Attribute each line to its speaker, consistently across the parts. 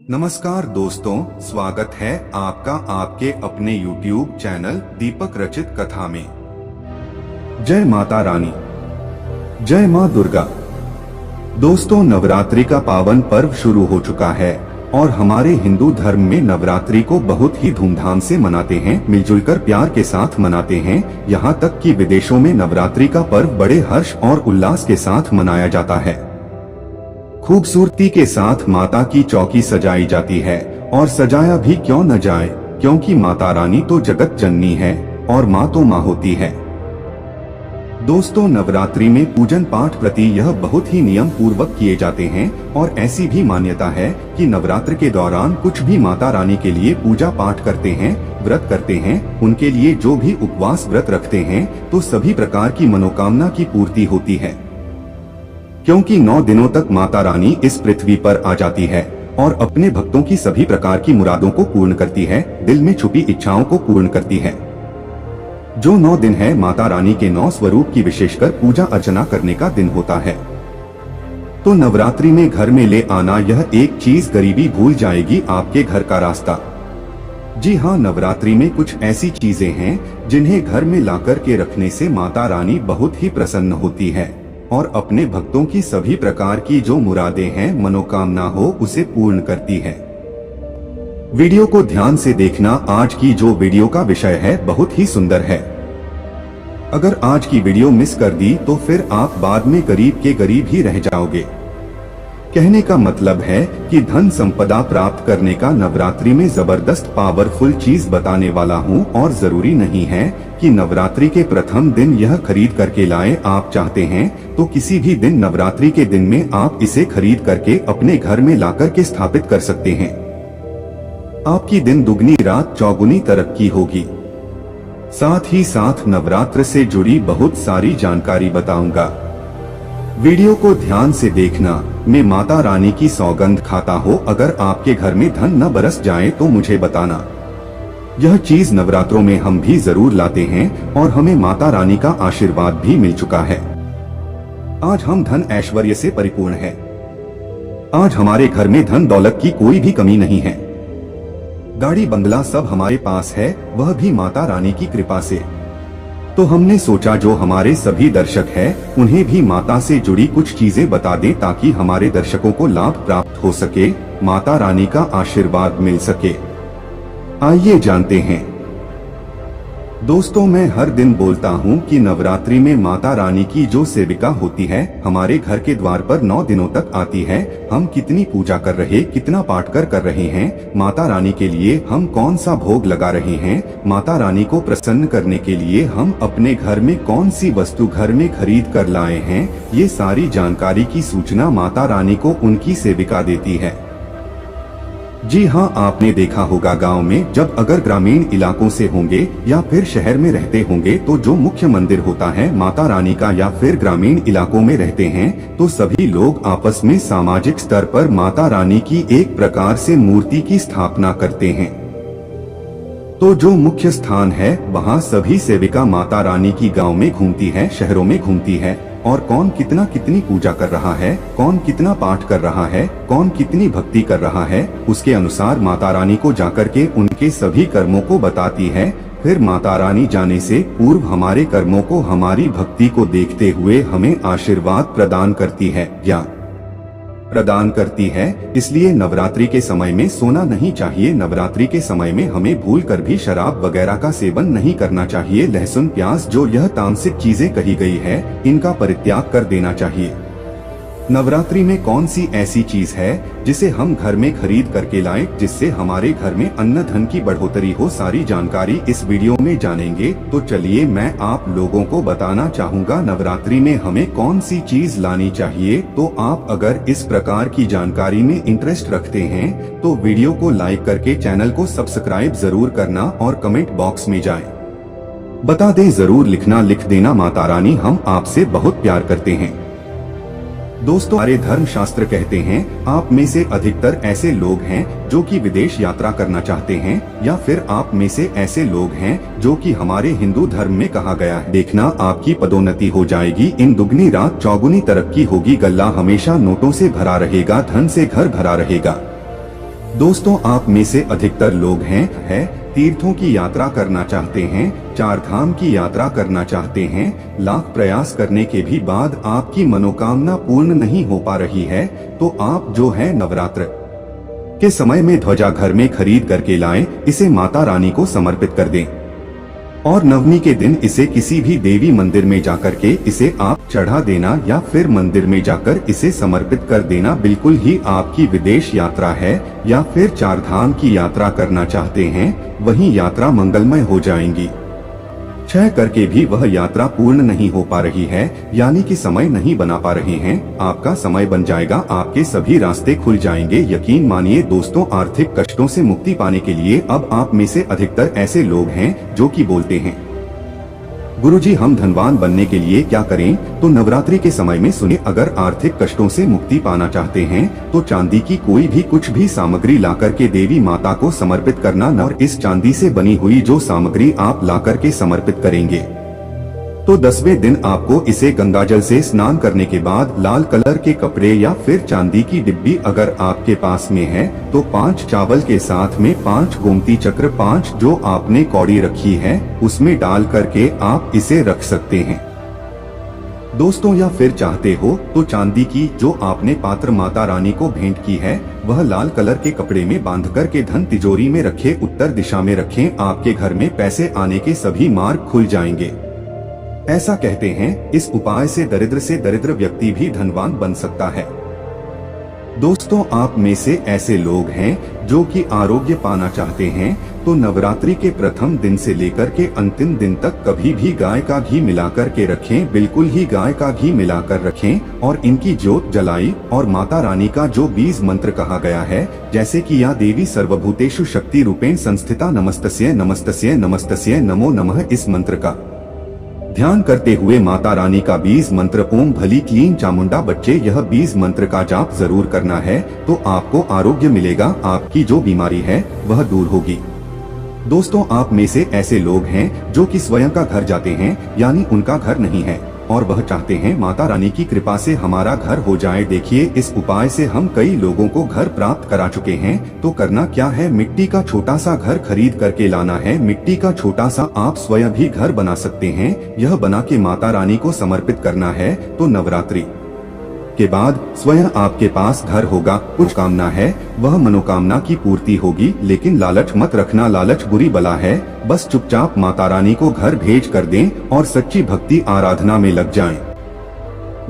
Speaker 1: नमस्कार दोस्तों, स्वागत है आपका आपके अपने YouTube चैनल दीपक रचित कथा में। जय माता रानी, जय माँ दुर्गा। दोस्तों, नवरात्रि का पावन पर्व शुरू हो चुका है और हमारे हिंदू धर्म में नवरात्रि को बहुत ही धूमधाम से मनाते हैं, मिलजुल कर प्यार के साथ मनाते हैं। यहाँ तक कि विदेशों में नवरात्रि का पर्व बड़े हर्ष और उल्लास के साथ मनाया जाता है। खूबसूरती के साथ माता की चौकी सजाई जाती है और सजाया भी क्यों न जाए, क्योंकि माता रानी तो जगत जननी है और माँ तो माँ होती है। दोस्तों, नवरात्रि में पूजन पाठ प्रति यह बहुत ही नियम पूर्वक किए जाते हैं और ऐसी भी मान्यता है कि नवरात्र के दौरान कुछ भी माता रानी के लिए पूजा पाठ करते हैं, व्रत करते हैं, उनके लिए जो भी उपवास व्रत रखते हैं तो सभी प्रकार की मनोकामना की पूर्ति होती है। क्योंकि 9 दिनों तक माता रानी इस पृथ्वी पर आ जाती है और अपने भक्तों की सभी प्रकार की मुरादों को पूर्ण करती है, दिल में छुपी इच्छाओं को पूर्ण करती है। जो 9 दिन है माता रानी के 9 स्वरूप की विशेषकर पूजा अर्चना करने का दिन होता है। तो नवरात्रि में घर में ले आना यह एक चीज गरीबी भूल जाएगी आपके घर का रास्ता। जी हाँ, नवरात्रि में कुछ ऐसी चीजें हैं जिन्हें घर में लाकर के रखने से माता रानी बहुत ही प्रसन्न होती है और अपने भक्तों की सभी प्रकार की जो मुरादें हैं, मनोकामना हो, उसे पूर्ण करती है। वीडियो को ध्यान से देखना, आज की जो वीडियो का विषय है बहुत ही सुंदर है। अगर आज की वीडियो मिस कर दी तो फिर आप बाद में गरीब के गरीब ही रह जाओगे। कहने का मतलब है कि धन संपदा प्राप्त करने का नवरात्रि में जबरदस्त पावरफुल चीज बताने वाला हूँ और जरूरी नहीं है कि नवरात्रि के प्रथम दिन यह खरीद करके लाए। आप चाहते हैं तो किसी भी दिन नवरात्रि के दिन में आप इसे खरीद करके अपने घर में लाकर के स्थापित कर सकते हैं। आपकी दिन दुगनी रात चौगुनी तरक्की होगी। साथ ही साथ नवरात्र से जुड़ी बहुत सारी जानकारी बताऊंगा। वीडियो को ध्यान से देखना। मैं माता रानी की सौगंध खाता हो, अगर आपके घर में धन न बरस जाए तो मुझे बताना। यह चीज नवरात्रों में हम भी जरूर लाते हैं और हमें माता रानी का आशीर्वाद भी मिल चुका है। आज हम धन ऐश्वर्य से परिपूर्ण हैं। आज हमारे घर में धन दौलत की कोई भी कमी नहीं है। गाड़ी बंगला सब हमारे पास है, वह भी माता रानी की कृपा से। तो हमने सोचा जो हमारे सभी दर्शक हैं उन्हें भी माता से जुड़ी कुछ चीजें बता दें ताकि हमारे दर्शकों को लाभ प्राप्त हो सके, माता रानी का आशीर्वाद मिल सके। आइए जानते हैं। दोस्तों, मैं हर दिन बोलता हूं कि नवरात्रि में माता रानी की जो सेविका होती है हमारे घर के द्वार पर 9 दिनों तक आती है। हम कितनी पूजा कर रहे, कितना पाठ कर रहे हैं, माता रानी के लिए हम कौन सा भोग लगा रहे हैं, माता रानी को प्रसन्न करने के लिए हम अपने घर में कौन सी वस्तु घर में खरीद कर लाए हैं, ये सारी जानकारी की सूचना माता रानी को उनकी सेविका देती है। जी हाँ, आपने देखा होगा गांव में जब अगर ग्रामीण इलाकों से होंगे या फिर शहर में रहते होंगे तो जो मुख्य मंदिर होता है माता रानी का या फिर ग्रामीण इलाकों में रहते हैं तो सभी लोग आपस में सामाजिक स्तर पर माता रानी की एक प्रकार से मूर्ति की स्थापना करते हैं। तो जो मुख्य स्थान है वहाँ सभी सेविका माता रानी की गाँव में घूमती है, शहरों में घूमती है और कौन कितना कितनी पूजा कर रहा है, कौन कितना पाठ कर रहा है, कौन कितनी भक्ति कर रहा है, उसके अनुसार माता रानी को जाकर के उनके सभी कर्मों को बताती है। फिर माता रानी जाने से पूर्व हमारे कर्मों को, हमारी भक्ति को देखते हुए हमें आशीर्वाद प्रदान करती है, ज्ञान प्रदान करती है। इसलिए नवरात्रि के समय में सोना नहीं चाहिए। नवरात्रि के समय में हमें भूल कर भी शराब वगैरह का सेवन नहीं करना चाहिए। लहसुन प्याज जो यह तामसिक चीजें कही गई है इनका परित्याग कर देना चाहिए। नवरात्रि में कौन सी ऐसी चीज है जिसे हम घर में खरीद करके लाएं जिससे हमारे घर में अन्न धन की बढ़ोतरी हो, सारी जानकारी इस वीडियो में जानेंगे। तो चलिए मैं आप लोगों को बताना चाहूँगा नवरात्रि में हमें कौन सी चीज लानी चाहिए। तो आप अगर इस प्रकार की जानकारी में इंटरेस्ट रखते हैं तो वीडियो को लाइक करके चैनल को सब्सक्राइब जरूर करना और कमेंट बॉक्स में जाए बता दें जरूर लिखना, लिख देना माता रानी हम आपसे बहुत प्यार करते हैं। दोस्तों, हमारे धर्म शास्त्र कहते हैं आप में से अधिकतर ऐसे लोग हैं जो कि विदेश यात्रा करना चाहते हैं या फिर आप में से ऐसे लोग हैं जो कि हमारे हिंदू धर्म में कहा गया है देखना आपकी पदोन्नति हो जाएगी, इन दुगनी रात चौगुनी तरक्की होगी, गल्ला हमेशा नोटों से भरा रहेगा, धन से घर भरा रहेगा। दोस्तों, आप में से अधिकतर लोग हैं तीर्थों की यात्रा करना चाहते हैं, 4 धाम की यात्रा करना चाहते हैं, लाख प्रयास करने के भी बाद आपकी मनोकामना पूर्ण नहीं हो पा रही है, तो आप जो है नवरात्र के समय में ध्वजा घर में खरीद करके लाएं, इसे माता रानी को समर्पित कर दें और नवमी के दिन इसे किसी भी देवी मंदिर में जाकर के इसे आप चढ़ा देना या फिर मंदिर में जाकर इसे समर्पित कर देना। बिल्कुल ही आपकी विदेश यात्रा है या फिर 4 धाम की यात्रा करना चाहते हैं, वही यात्रा मंगलमय हो जाएंगी। क्षय करके भी वह यात्रा पूर्ण नहीं हो पा रही है, यानी कि समय नहीं बना पा रहे हैं, आपका समय बन जाएगा, आपके सभी रास्ते खुल जाएंगे। यकीन मानिए दोस्तों, आर्थिक कष्टों से मुक्ति पाने के लिए अब आप में से अधिकतर ऐसे लोग हैं जो कि बोलते हैं, गुरुजी हम धनवान बनने के लिए क्या करें? तो नवरात्रि के समय में सुने, अगर आर्थिक कष्टों से मुक्ति पाना चाहते हैं तो चांदी की कोई भी कुछ भी सामग्री लाकर के देवी माता को समर्पित करना और इस चांदी से बनी हुई जो सामग्री आप लाकर के समर्पित करेंगे तो 10वें दिन आपको इसे गंगाजल से स्नान करने के बाद लाल कलर के कपड़े या फिर चांदी की डिब्बी अगर आपके पास में है तो 5 चावल के साथ में 5 गोमती चक्र 5 जो आपने कौड़ी रखी है उसमें डाल करके आप इसे रख सकते हैं दोस्तों। या फिर चाहते हो तो चांदी की जो आपने पात्र माता रानी को भेंट की है वह लाल कलर के कपड़े में बांध कर के धन तिजोरी में रखे, उत्तर दिशा में रखें, आपके घर में पैसे आने के सभी मार्ग खुल जाएंगे। ऐसा कहते हैं इस उपाय से दरिद्र व्यक्ति भी धनवान बन सकता है। दोस्तों, आप में से ऐसे लोग हैं जो कि आरोग्य पाना चाहते हैं तो नवरात्रि के प्रथम दिन से लेकर के अंतिम दिन तक कभी भी गाय का घी मिलाकर के रखें, बिल्कुल ही गाय का घी मिलाकर रखें और इनकी ज्योत जलाई और माता रानी का जो बीज मंत्र कहा गया है, जैसे कि या देवी सर्वभूतेषु शक्ति रूपेण संस्थिता नमस्तस्यै नमस्तस्यै नमस्तस्यै नमो नमः, इस मंत्र का ध्यान करते हुए माता रानी का बीज मंत्र ओम भली क्लीन चामुंडा बच्चे, यह बीज मंत्र का जाप जरूर करना है तो आपको आरोग्य मिलेगा, आपकी जो बीमारी है वह दूर होगी। दोस्तों, आप में से ऐसे लोग हैं जो कि स्वयं का घर जाते हैं, यानी उनका घर नहीं है और वह चाहते हैं माता रानी की कृपा से हमारा घर हो जाए। देखिए, इस उपाय से हम कई लोगों को घर प्राप्त करा चुके हैं। तो करना क्या है, मिट्टी का छोटा सा घर खरीद करके लाना है। मिट्टी का छोटा सा आप स्वयं भी घर बना सकते हैं। यह बना के माता रानी को समर्पित करना है तो नवरात्रि के बाद स्वयं आपके पास घर होगा। कुछ कामना है वह मनोकामना की पूर्ति होगी, लेकिन लालच मत रखना, लालच बुरी बला है। बस चुपचाप माता रानी को घर भेज कर दें और सच्ची भक्ति आराधना में लग जाएं।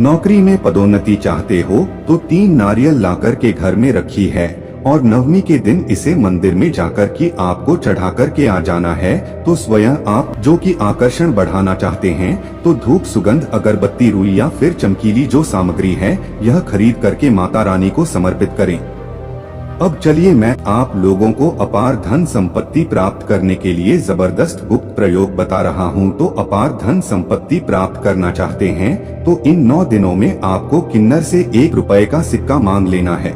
Speaker 1: नौकरी में पदोन्नति चाहते हो तो 3 नारियल लाकर के घर में रखी है और नवमी के दिन इसे मंदिर में जाकर के आपको चढ़ा कर के आ जाना है। तो स्वयं आप जो कि आकर्षण बढ़ाना चाहते हैं तो धूप, सुगंध, अगरबत्ती, रुई या फिर चमकीली जो सामग्री है यह खरीद करके माता रानी को समर्पित करें। अब चलिए मैं आप लोगों को अपार धन संपत्ति प्राप्त करने के लिए जबरदस्त गुप्त प्रयोग बता रहा हूं। तो अपार धन संपत्ति प्राप्त करना चाहते हैं तो इन 9 दिनों में आपको किन्नर से 1 रुपए का सिक्का मांग लेना है।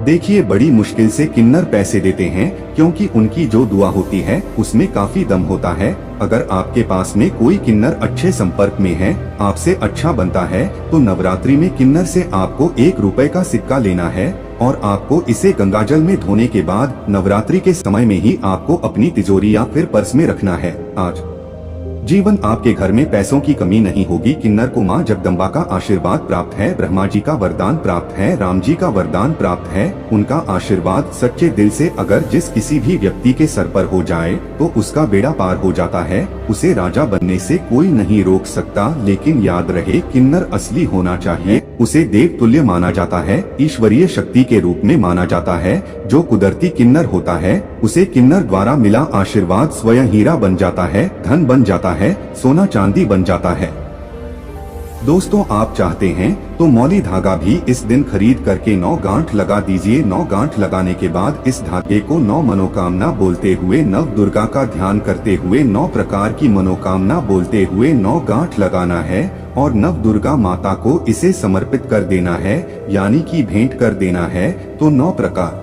Speaker 1: देखिए, बड़ी मुश्किल से किन्नर पैसे देते हैं क्योंकि उनकी जो दुआ होती है उसमें काफी दम होता है। अगर आपके पास में कोई किन्नर अच्छे संपर्क में है, आपसे अच्छा बनता है तो नवरात्रि में किन्नर से आपको 1 रुपए का सिक्का लेना है और आपको इसे गंगाजल में धोने के बाद नवरात्रि के समय में ही आपको अपनी तिजोरी या फिर पर्स में रखना है। आज जीवन आपके घर में पैसों की कमी नहीं होगी। किन्नर को मां जगदम्बा का आशीर्वाद प्राप्त है, ब्रह्मा जी का वरदान प्राप्त है, राम जी का वरदान प्राप्त है। उनका आशीर्वाद सच्चे दिल से अगर जिस किसी भी व्यक्ति के सर पर हो जाए तो उसका बेड़ा पार हो जाता है। उसे राजा बनने से कोई नहीं रोक सकता, लेकिन याद रहे किन्नर असली होना चाहिए। उसे देव तुल्य माना जाता है, ईश्वरीय शक्ति के रूप में माना जाता है। जो कुदरती किन्नर होता है उसे किन्नर द्वारा मिला आशीर्वाद स्वयं हीरा बन जाता है, धन बन जाता है, सोना चांदी बन जाता है। दोस्तों, आप चाहते हैं तो मौली धागा भी इस दिन खरीद करके 9 गांठ लगा दीजिए। 9 गांठ लगाने के बाद इस धागे को 9 मनोकामना बोलते हुए, नव दुर्गा का ध्यान करते हुए, 9 प्रकार की मनोकामना बोलते हुए 9 गांठ लगाना है और नव दुर्गा माता को इसे समर्पित कर देना है, यानी कि भेंट कर देना है। तो 9 प्रकार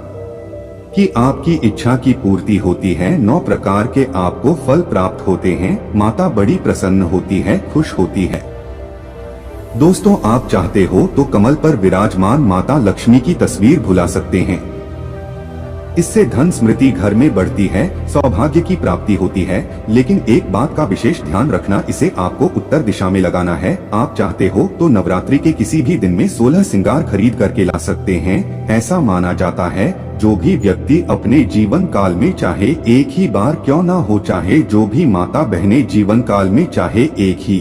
Speaker 1: कि आपकी इच्छा की पूर्ति होती है, 9 प्रकार के आपको फल प्राप्त होते हैं। माता बड़ी प्रसन्न होती है, खुश होती है। दोस्तों, आप चाहते हो तो कमल पर विराजमान माता लक्ष्मी की तस्वीर भुला सकते हैं। इससे धन स्मृति घर में बढ़ती है, सौभाग्य की प्राप्ति होती है। लेकिन एक बात का विशेष ध्यान रखना, इसे आपको उत्तर दिशा में लगाना है। आप चाहते हो तो नवरात्रि के किसी भी दिन में 16 श्रृंगार खरीद करके ला सकते हैं। ऐसा माना जाता है जो भी व्यक्ति अपने जीवन काल में चाहे एक ही बार क्यों ना हो, चाहे जो भी माता बहनें जीवन काल में चाहे एक ही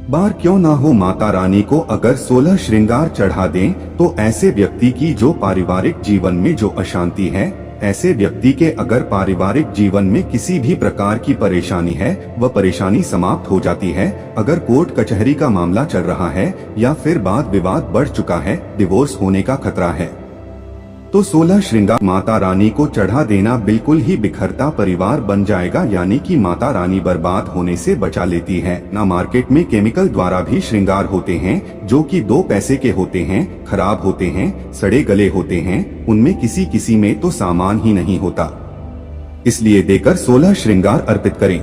Speaker 1: बार क्यों ना हो, माता रानी को अगर 16 श्रृंगार चढ़ा दें तो ऐसे व्यक्ति की जो पारिवारिक जीवन में जो अशांति है, ऐसे व्यक्ति के अगर पारिवारिक जीवन में किसी भी प्रकार की परेशानी है, वह परेशानी समाप्त हो जाती है। अगर कोर्ट कचहरी का मामला चल रहा है या फिर वाद विवाद बढ़ चुका है, डिवोर्स होने का खतरा है, तो 16 श्रृंगार माता रानी को चढ़ा देना बिल्कुल ही बिखरता परिवार बन जाएगा, यानी कि माता रानी बर्बाद होने से बचा लेती है ना। मार्केट में केमिकल द्वारा भी श्रृंगार होते हैं जो कि 2 पैसे के होते हैं, खराब होते हैं, सड़े गले होते हैं, उनमें किसी किसी में तो सामान ही नहीं होता। इसलिए देकर 16 श्रृंगार अर्पित करें।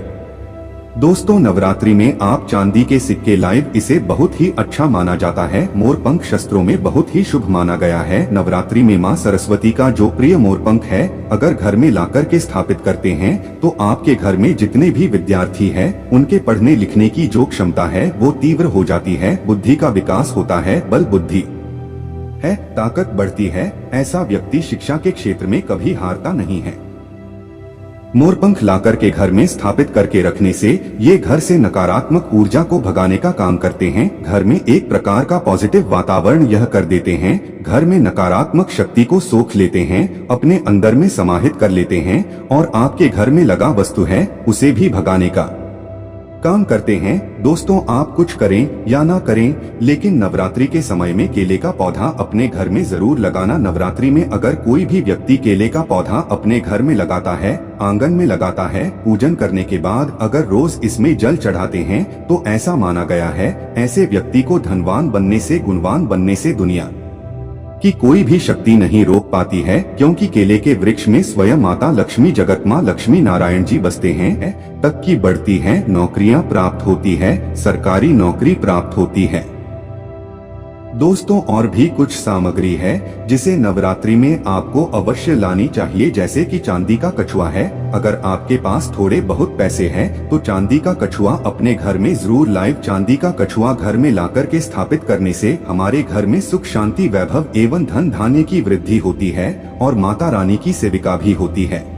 Speaker 1: दोस्तों, नवरात्रि में आप चांदी के सिक्के लाइव, इसे बहुत ही अच्छा माना जाता है। मोरपंख शस्त्रों में बहुत ही शुभ माना गया है। नवरात्रि में मां सरस्वती का जो प्रिय मोरपंख है, अगर घर में लाकर के स्थापित करते हैं तो आपके घर में जितने भी विद्यार्थी हैं, उनके पढ़ने लिखने की जो क्षमता है वो तीव्र हो जाती है। बुद्धि का विकास होता है, बल बुद्धि है, ताकत बढ़ती है। ऐसा व्यक्ति शिक्षा के क्षेत्र में कभी हारता नहीं है। मोरपंख लाकर के घर में स्थापित करके रखने से ये घर से नकारात्मक ऊर्जा को भगाने का काम करते हैं। घर में एक प्रकार का पॉजिटिव वातावरण यह कर देते हैं। घर में नकारात्मक शक्ति को सोख लेते हैं, अपने अंदर में समाहित कर लेते हैं और आपके घर में लगा वस्तु है उसे भी भगाने का काम करते हैं। दोस्तों, आप कुछ करें या ना करें, लेकिन नवरात्रि के समय में केले का पौधा अपने घर में जरूर लगाना। नवरात्रि में अगर कोई भी व्यक्ति केले का पौधा अपने घर में लगाता है, आंगन में लगाता है, पूजन करने के बाद अगर रोज इसमें जल चढ़ाते हैं तो ऐसा माना गया है, ऐसे व्यक्ति को धनवान बनने से, गुणवान बनने से दुनिया कि कोई भी शक्ति नहीं रोक पाती है, क्योंकि केले के वृक्ष में स्वयं माता लक्ष्मी, जगत माँ लक्ष्मी नारायण जी बसते हैं। तक की बढ़ती है, नौकरियां प्राप्त होती है, सरकारी नौकरी प्राप्त होती है। दोस्तों, और भी कुछ सामग्री है जिसे नवरात्रि में आपको अवश्य लानी चाहिए, जैसे कि चांदी का कछुआ है। अगर आपके पास थोड़े बहुत पैसे हैं तो चांदी का कछुआ अपने घर में जरूर लाइव। चांदी का कछुआ घर में लाकर के स्थापित करने से हमारे घर में सुख, शांति, वैभव एवं धन धान्य की वृद्धि होती है और माता रानी की सेविका भी होती है,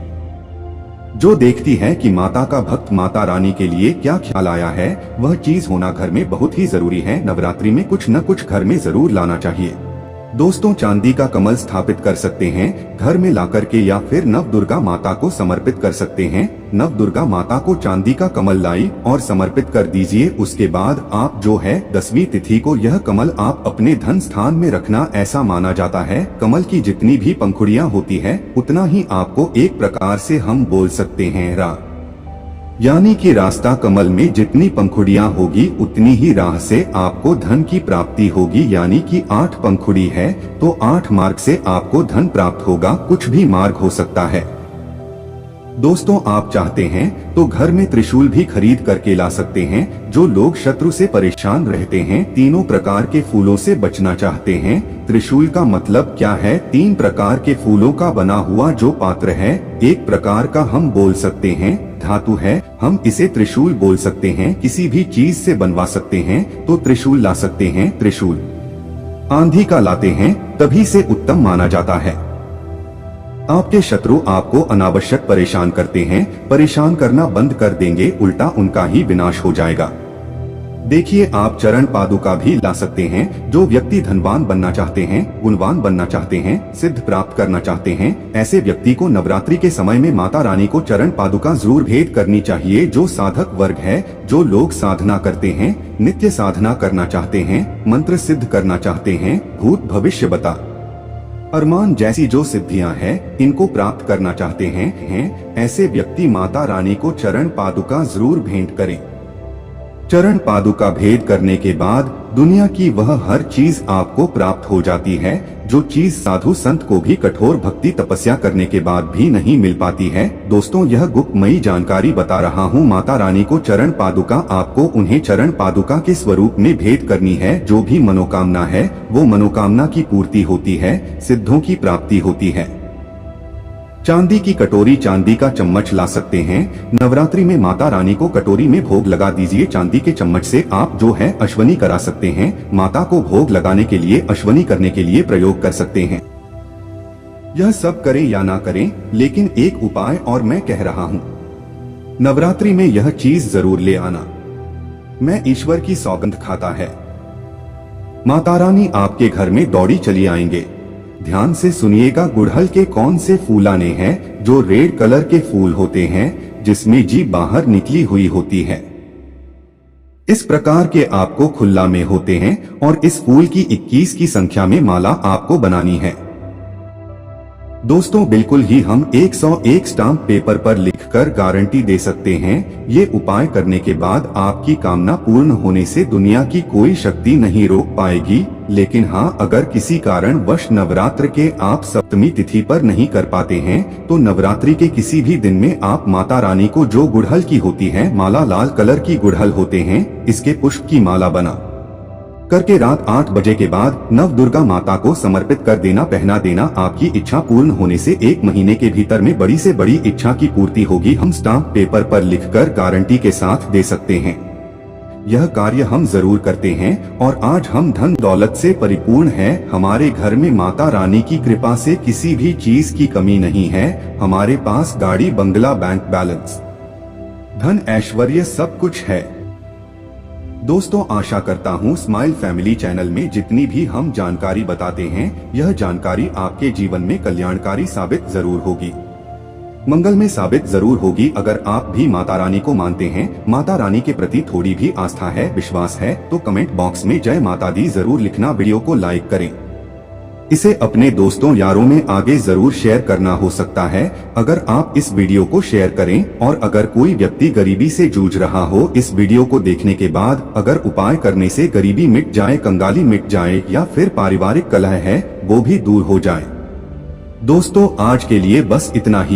Speaker 1: जो देखती है कि माता का भक्त माता रानी के लिए क्या ख्याल आया है। वह चीज होना घर में बहुत ही जरूरी है। नवरात्रि में कुछ न कुछ घर में जरूर लाना चाहिए। दोस्तों, चांदी का कमल स्थापित कर सकते हैं घर में लाकर के, या फिर नव दुर्गा माता को समर्पित कर सकते हैं। नव दुर्गा माता को चांदी का कमल लाई और समर्पित कर दीजिए। उसके बाद आप जो है 10वीं तिथि को यह कमल आप अपने धन स्थान में रखना। ऐसा माना जाता है कमल की जितनी भी पंखुड़ियां होती है उतना ही आपको एक प्रकार से हम बोल सकते हैं रा, यानी कि रास्ता कमल में जितनी पंखुड़ियां होगी उतनी ही राह से आपको धन की प्राप्ति होगी। यानी कि 8 पंखुड़ी है तो 8 मार्ग से आपको धन प्राप्त होगा। कुछ भी मार्ग हो सकता है। दोस्तों, आप चाहते हैं तो घर में त्रिशूल भी खरीद करके ला सकते हैं। जो लोग शत्रु से परेशान रहते हैं, तीनों प्रकार के फूलों से बचना चाहते हैं। त्रिशूल का मतलब क्या है? 3 प्रकार के फूलों का बना हुआ जो पात्र है। एक प्रकार का हम बोल सकते हैं धातु है, हम इसे त्रिशूल बोल सकते हैं। किसी भी चीज से बनवा सकते हैं तो त्रिशूल ला सकते हैं। त्रिशूल आंधी का लाते हैं तभी से उत्तम माना जाता है। आपके शत्रु आपको अनावश्यक परेशान करते हैं, परेशान करना बंद कर देंगे, उल्टा उनका ही विनाश हो जाएगा। देखिए, आप चरण पादुका भी ला सकते हैं। जो व्यक्ति धनवान बनना चाहते हैं, गुणवान बनना चाहते हैं, सिद्ध प्राप्त करना चाहते हैं, ऐसे व्यक्ति को नवरात्रि के समय में माता रानी को चरण पादुका जरूर भेंट करनी चाहिए। जो साधक वर्ग है, जो लोग साधना करते हैं, नित्य साधना करना चाहते हैं, मंत्र सिद्ध करना चाहते हैं, भूत भविष्य बता अरमान जैसी जो सिद्धियां हैं, इनको प्राप्त करना चाहते हैं, ऐसे व्यक्ति माता रानी को चरण पादुका जरूर भेंट करें। चरण पादुका भेंट करने के बाद दुनिया की वह हर चीज आपको प्राप्त हो जाती है, जो चीज साधु संत को भी कठोर भक्ति तपस्या करने के बाद भी नहीं मिल पाती है। दोस्तों, यह गुप्तमयी जानकारी बता रहा हूँ। माता रानी को चरण पादुका आपको उन्हें चरण पादुका के स्वरूप में भेंट करनी है। जो भी मनोकामना है वो मनोकामना की पूर्ति होती है, सिद्धों की प्राप्ति होती है। चांदी की कटोरी, चांदी का चम्मच ला सकते हैं। नवरात्रि में माता रानी को कटोरी में भोग लगा दीजिए। चांदी के चम्मच से आप जो है अश्वनी करा सकते हैं। माता को भोग लगाने के लिए, अश्वनी करने के लिए प्रयोग कर सकते हैं। यह सब करें या ना करें, लेकिन एक उपाय और मैं कह रहा हूँ, नवरात्रि में यह चीज जरूर ले आना। मैं ईश्वर की सौगंध खाता है, माता रानी आपके घर में दौड़ी चली आएंगे। ध्यान से सुनिएगा, गुड़हल के कौन से फूल आने हैं? जो रेड कलर के फूल होते हैं, जिसमें जीभ बाहर निकली हुई होती है। इस प्रकार के आपको खुल्ला में होते हैं और इस फूल की 21 की संख्या में माला आपको बनानी है। दोस्तों, बिल्कुल ही हम 101 स्टाम्प पेपर पर लिखकर गारंटी दे सकते हैं, ये उपाय करने के बाद आपकी कामना पूर्ण होने से दुनिया की कोई शक्ति नहीं रोक पाएगी। लेकिन हाँ, अगर किसी कारणवश नवरात्र के आप सप्तमी तिथि पर नहीं कर पाते हैं, तो नवरात्रि के किसी भी दिन में आप माता रानी को, जो गुड़हल की होती है माला, लाल कलर की गुड़हल होते हैं, इसके पुष्प की माला बना करके रात 8 बजे के बाद नव दुर्गा माता को समर्पित कर देना, पहना देना। आपकी इच्छा पूर्ण होने से 1 महीने के भीतर में बड़ी से बड़ी इच्छा की पूर्ति होगी। हम स्टाम्प पेपर पर लिखकर गारंटी के साथ दे सकते हैं। यह कार्य हम जरूर करते हैं और आज हम धन दौलत से परिपूर्ण हैं। हमारे घर में माता रानी की कृपा से किसी भी चीज की कमी नहीं है। हमारे पास गाड़ी, बंगला, बैंक बैलेंस, धन, ऐश्वर्य सब कुछ है। दोस्तों, आशा करता हूँ स्माइल फैमिली चैनल में जितनी भी हम जानकारी बताते हैं, यह जानकारी आपके जीवन में कल्याणकारी साबित जरूर होगी, मंगल में साबित जरूर होगी। अगर आप भी माता रानी को मानते हैं, माता रानी के प्रति थोड़ी भी आस्था है, विश्वास है, तो कमेंट बॉक्स में जय माता दी जरूर लिखना। वीडियो को लाइक करें, इसे अपने दोस्तों यारों में आगे जरूर शेयर करना हो सकता है। अगर आप इस वीडियो को शेयर करें और अगर कोई व्यक्ति गरीबी से जूझ रहा हो, इस वीडियो को देखने के बाद अगर उपाय करने से गरीबी मिट जाए, कंगाली मिट जाए, या फिर पारिवारिक कलह है वो भी दूर हो जाए। दोस्तों, आज के लिए बस इतना ही।